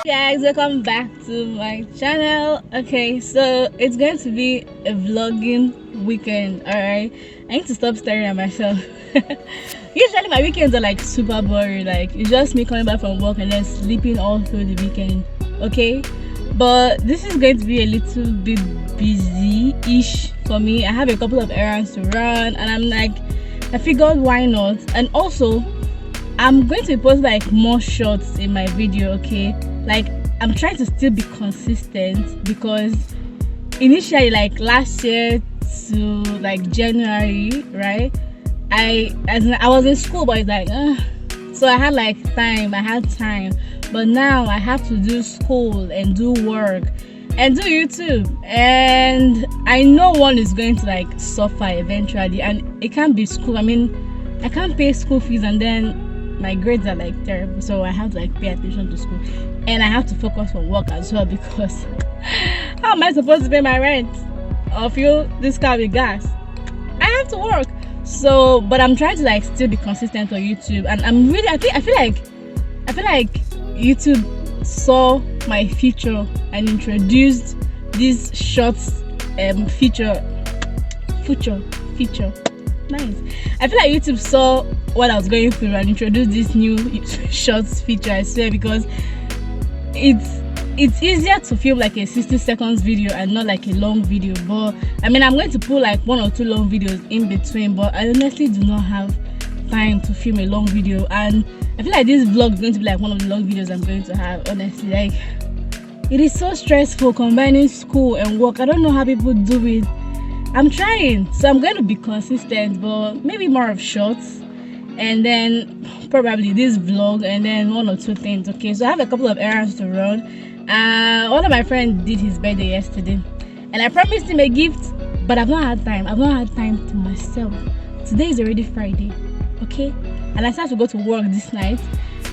Guys, welcome back to my channel. Okay, so it's going to be a vlogging weekend. All right, I need to stop staring at myself. Usually my weekends are like super boring, like it's just me coming back from work and then sleeping all through the weekend. Okay, but this is going to be a little bit busy-ish for me. I have a couple of errands to run and I'm like, I figured why not. And also I'm going to post like more shots in my video. Okay, like I'm trying to still be consistent because initially, like last year to like January, right, I was in school, but it's like so I had like time, but now I have to do school and do work and do YouTube, and I know one is going to like suffer eventually, and it can't be school. I mean, I can't pay school fees and then my grades are like terrible, so I have to like pay attention to school and I have to focus on work as well, because how am I supposed to pay my rent or fuel this car with gas? I have to work. So but I'm trying to like still be consistent on YouTube, and I'm really I feel like YouTube saw my future and introduced this shorts feature. Nice. I feel like YouTube saw what I was going through and introduced this new shorts feature, I swear, because it's easier to film like a 60 seconds video and not like a long video. But I mean, I'm going to put like 1 or 2 long videos in between, but I honestly do not have time to film a long video, and I feel like this vlog is going to be like one of the long videos I'm going to have. Honestly, like it is so stressful combining school and work. I don't know how people do it. I'm trying, so I'm going to be consistent, but maybe more of shorts and then probably this vlog and then 1 or 2 things. Okay, so I have a couple of errands to run. One of my friends did his birthday yesterday and I promised him a gift, but I've not had time to myself. Today is already Friday, okay, and I still have to go to work this night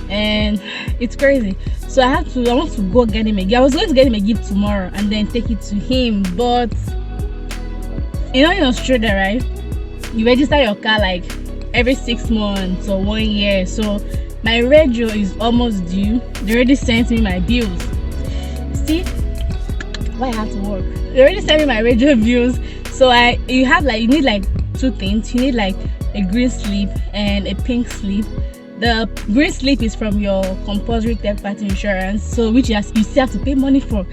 and it's crazy. So I want to go get him a gift. I was going to get him a gift tomorrow and then take it to him, but you know, in Australia, right, you register your car like every 6 months or 1 year. So my radio is almost due. They already sent me my bills. See why I have to work. They already sent me my radio bills. So you need like 2 things. You need like a green slip and a pink slip. The green slip is from your compulsory third-party insurance, so which you still have to pay money for.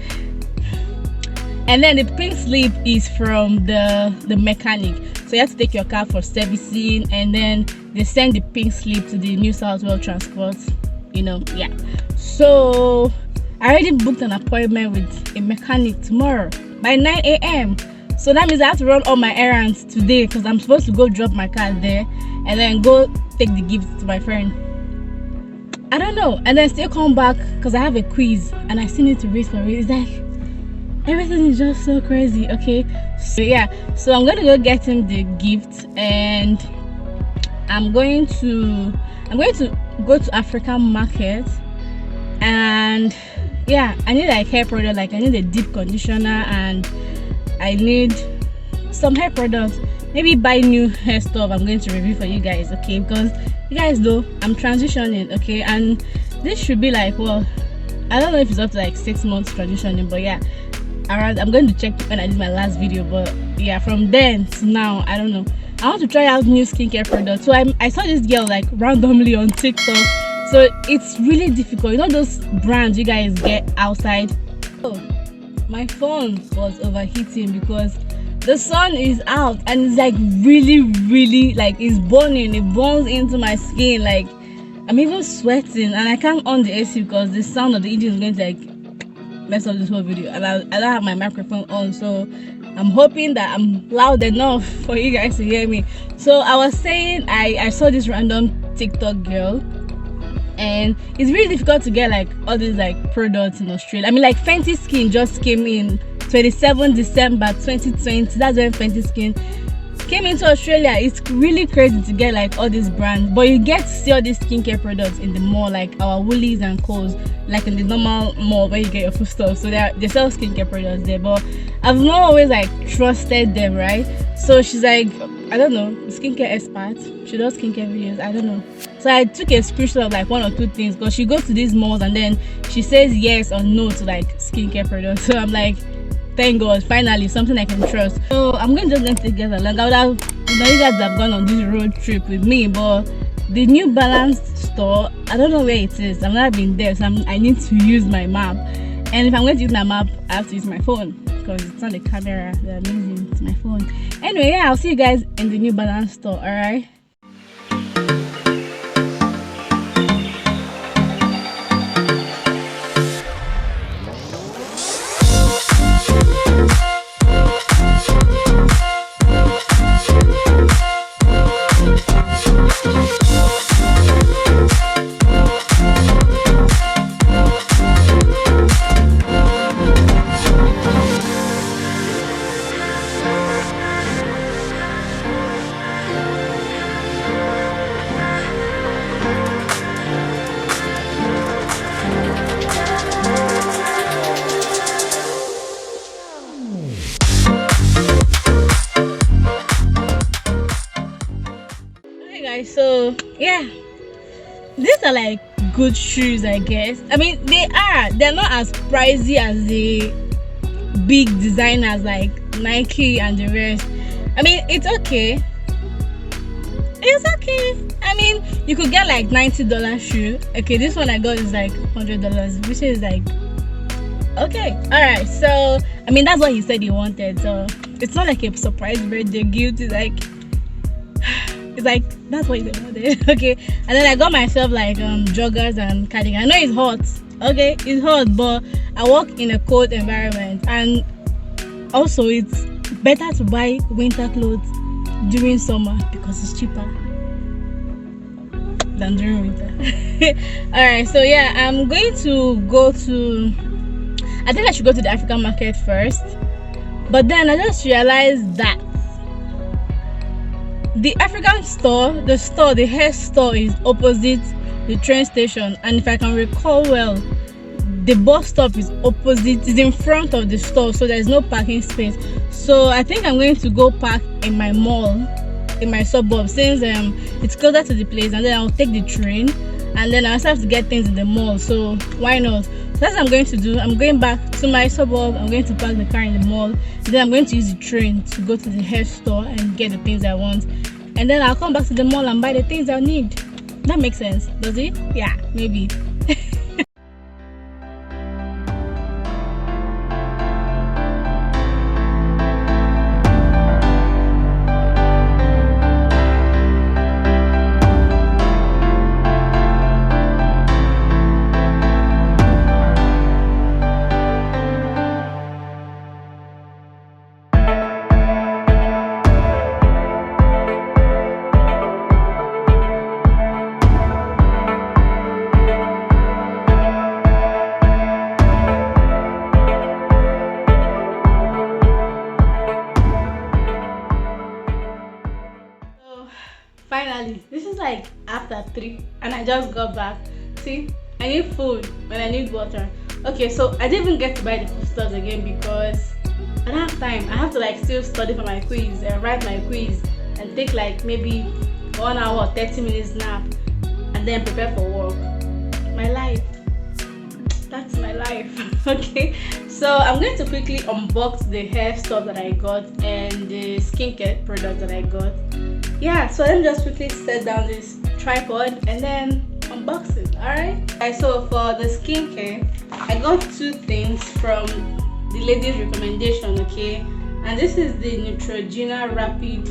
And then the pink slip is from the mechanic, so you have to take your car for servicing, and then they send the pink slip to the New South Wales Transport, you know. Yeah, so I already booked an appointment with a mechanic tomorrow by 9 a.m. so that means I have to run all my errands today, because I'm supposed to go drop my car there and then go take the gift to my friend. I don't know, and then still come back because I have a quiz and I still need to read for it. It's like everything is just so crazy. Okay, so yeah, so I'm going to go get him the gift, and I'm going to go to African market, and yeah, I need like hair product, like I need a deep conditioner and I need some hair products, maybe buy new hair stuff. I'm going to review for you guys, okay, because you guys know I'm transitioning, okay, and this should be like, well, I don't know if it's up to like 6 months transitioning, but yeah, I'm going to check when I did my last video, but yeah, from then to now, I don't know. I want to try out new skincare products. So I saw this girl like randomly on TikTok. So it's really difficult, you know those brands you guys get outside. Oh, my phone was overheating because the sun is out and it's like really like it's burning. It burns into my skin, like I'm even sweating, and I can't on the AC because the sound of the engine is going to like mess up this whole video, and I don't have my microphone on, so I'm hoping that I'm loud enough for you guys to hear me. So I was saying I saw this random TikTok girl, and it's really difficult to get like all these like products in Australia. I mean, like Fenty Skin just came in 27 December 2020. That's when Fenty Skin came into Australia. It's really crazy to get like all these brands, but you get to see all these skincare products in the mall, like our Woolies and Coles, like in the normal mall where you get your food stuff. So they sell skincare products there, but I've not always like trusted them, right? So she's like, I don't know, skincare expert. She does skincare videos. I don't know. So I took a screenshot of like one or two things because she goes to these malls and then she says yes or no to like skincare products. So I'm like, thank God, finally something I can trust. So I'm going to just take together. Like I would have, you guys have gone on this road trip with me, but the New Balance store, I don't know where it is. I've never been there, so I need to use my map. And if I'm going to use my map, I have to use my phone because it's not the camera that I'm using, it's my phone. Anyway, yeah, I'll see you guys in the New Balance store, alright? So yeah, these are like good shoes, I guess. I mean, they're not as pricey as the big designers like Nike and the rest. I mean, it's okay. I mean, you could get like $90 shoe. Okay, this one I got is like $100, which is like okay. All right, so I mean, that's what he said he wanted, so it's not like a surprise birthday gift. It's like that's what you wanted. Okay, and then I got myself like joggers and cardigan. I know it's hot. Okay, it's hot, but I work in a cold environment, and also it's better to buy winter clothes during summer because it's cheaper than during winter. All right, so yeah, I'm going to go to, I think I should go to the African market first, but then I just realized that the African store, the hair store is opposite the train station, and if I can recall well, the bus stop is in front of the store, so there's no parking space. So I think I'm going to go park in my mall, in my suburb, since it's closer to the place, and then I'll take the train, and then I also have to get things in the mall, so why not? So that's what I'm going to do. I'm going back to my suburb, I'm going to park the car in the mall, and then I'm going to use the train to go to the hair store and get the things I want, and then I'll come back to the mall and buy the things I need. That makes sense, does it? Yeah, maybe. Finally, this is like after 3 and I just got back. See, I need food and I need water. Okay, so I didn't even get to buy the food stuff again because I don't have time. I have to like still study for my quiz and write my quiz and take like maybe 1 hour 30 minutes nap and then prepare for work. My life, that's my life. Okay, so I'm going to quickly unbox the hair stuff that I got and the skincare product that I got. Yeah, so let me just quickly set down this tripod and then unbox it. Alright, so for the skincare, I got 2 things from the lady's recommendation. Okay, and this is the Neutrogena Rapid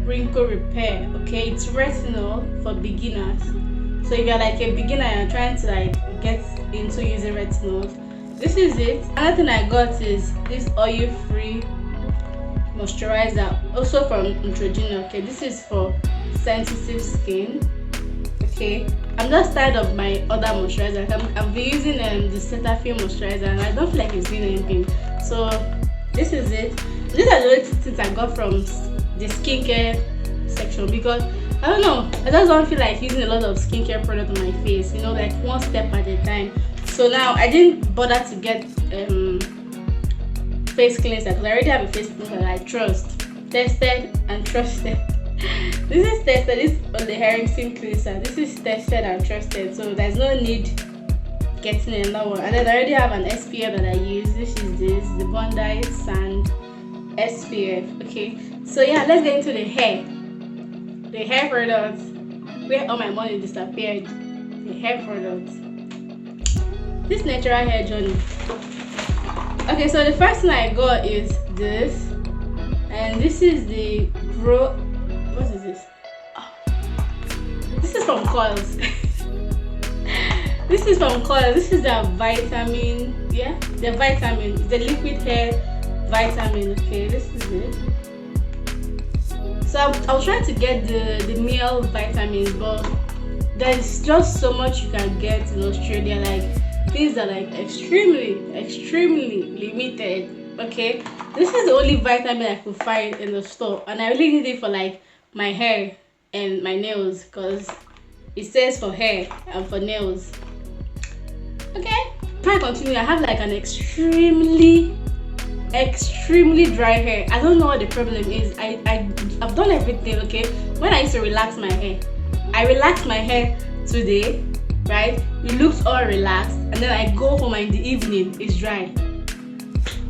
Wrinkle Repair. Okay, it's retinol for beginners. So if you're like a beginner and you're trying to like get into using retinol, this is it. Another thing I got is this oil-free moisturizer, also from Neutrogena. Okay, this is for sensitive skin. Okay, I'm just tired of my other moisturizer. I've been using the Cetaphil moisturizer and I don't feel like it's doing anything. So this is it. These are the only things I got from the skincare section because I don't know, I just don't feel like using a lot of skincare product on my face, you know, like one step at a time. So now I didn't bother to get face cleanser because I already have a face cleanser that I trust. tested and trusted. This is tested. This is on the Harrington cleanser. This is tested and trusted, so there's no need getting another one. And then I already have an SPF that I use. This is the Bondi Sand SPF. Okay, so yeah, let's get into the hair products. Where all my money disappeared. The hair products. This natural hair journey. Okay, so the first thing I got is this, and this is the Grow. What is this? Oh. This is from Coils. This is from Coils. This is the vitamin. Yeah, the vitamin. The liquid hair vitamin. Okay, this is it. So I'll try to get the male vitamins, but there's just so much you can get in Australia. Like things are like extremely limited. Okay, this is the only vitamin I could find in the store, and I really need it for like my hair and my nails, because it says for hair and for nails. Okay, before I continue, I have like an extremely dry hair. I don't know what the problem is. I've done everything. Okay, when I used to relax my hair, I relaxed my hair today, right? It looks all relaxed, and then I go home and in the evening it's dry.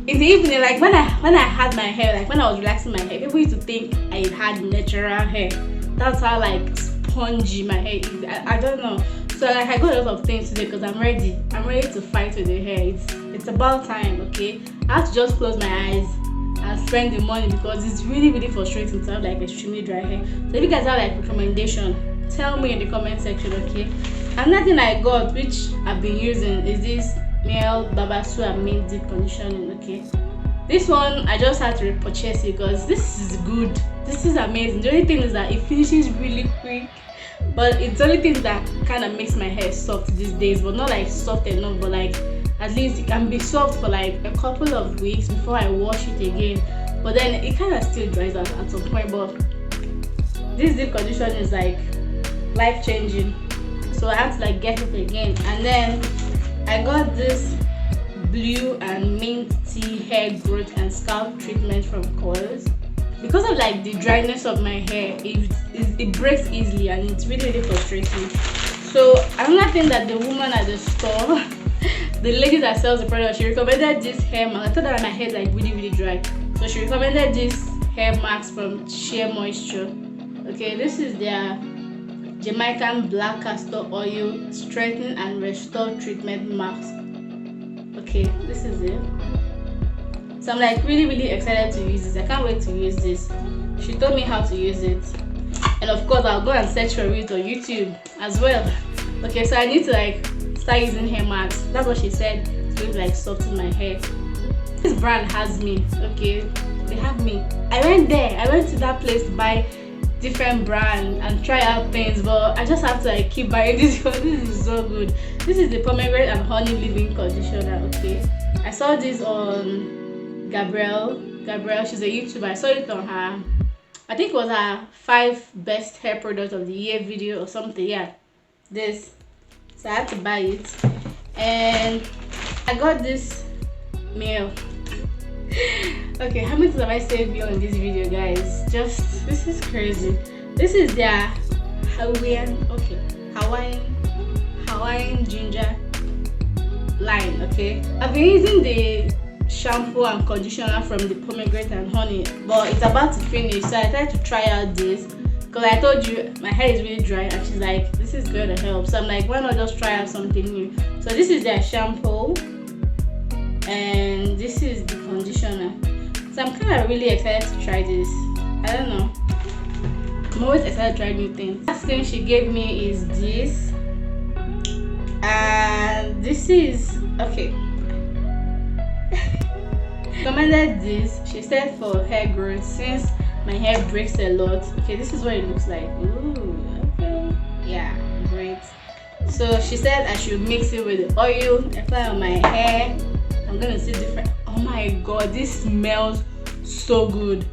In the evening, like when I had my hair, like when I was relaxing my hair, people used to think I had natural hair. That's how like spongy my hair is. I don't know. So like I got a lot of things today because I'm ready to fight with the hair. It's about time. Okay, I have to just close my eyes and spend the money, because it's really frustrating to have like extremely dry hair. So if you guys have like recommendation, tell me in the comment section. Okay, another thing I got, which I've been using, is this male Babasu and Mint Deep Conditioning. Okay, this one I just had to repurchase it because this is good. This is amazing. The only thing is that it finishes really quick, but it's the only thing that kind of makes my hair soft these days, but not like soft enough, but like at least it can be soft for like a couple of weeks before I wash it again. But then it kind of still dries out at some point. But this deep condition is like life changing, so I have to like get it again. And then I got this blue and mint tea hair growth and scalp treatment from Coils. Because of like the dryness of my hair, it breaks easily and it's really frustrating. So another thing that the woman at the store, the lady that sells the product, she recommended this hair mask. I thought that my hair is like really dry, so she recommended this hair mask from Sheer Moisture. Okay, this is their Jamaican black castor oil strengthen and restore treatment mask. Okay, this is it. So I'm like really excited to use this. I can't wait to use this. She told me how to use it, and of course I'll go and search for it on YouTube as well. Okay, so I need to like start using hair masks. That's what she said. It's going to like soften my hair. This brand has me. Okay, they have me. I went to that place to buy different brands and try out things, but I just have to like keep buying this because this is so good. This is the pomegranate and honey leave-in conditioner. Okay, I saw this on Gabrielle, she's a YouTuber. I saw it on her, I think it was her 5 best hair products of the year video or something. Yeah, this. So I had to buy it, and I got this meal. Okay, how much have I saved you on this video, guys? Just this is crazy. This is their Hawaiian ginger line. Okay, I've been using the shampoo and conditioner from the pomegranate and honey, but it's about to finish, so I tried to try out this because I told you my hair is really dry, and she's like, this is going to help. So I'm like, why not just try out something new? So this is their shampoo and this is the conditioner. So I'm kind of really excited to try this. I don't know, I'm always excited to try new things. Last thing she gave me is this, and this is okay. Recommended this. She said for hair growth, since my hair breaks a lot. Okay, this is what it looks like. Ooh, okay, yeah, great. So she said I should mix it with the oil, apply on my hair. I'm gonna see different. Oh my god, this smells so good.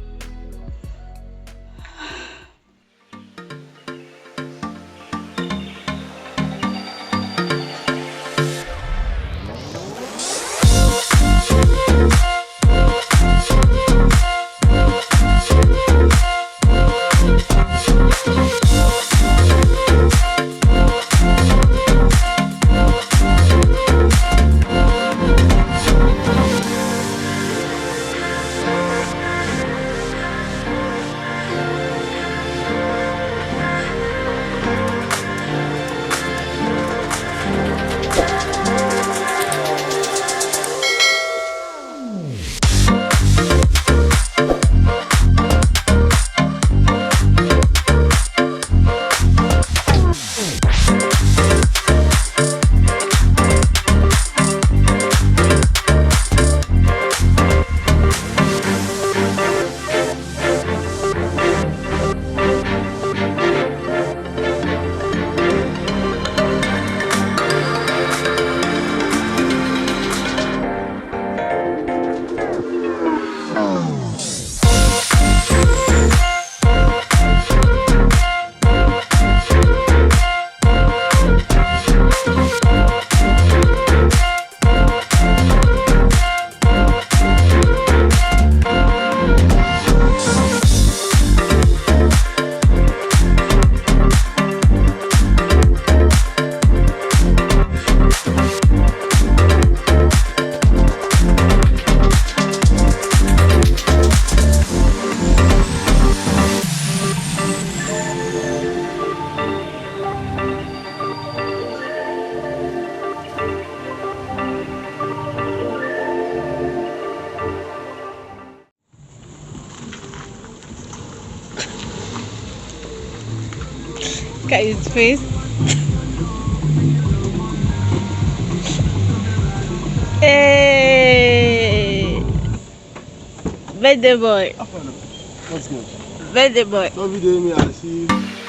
Look at his face. Hey, birthday boy. What's good? Birthday boy. Every day me I see.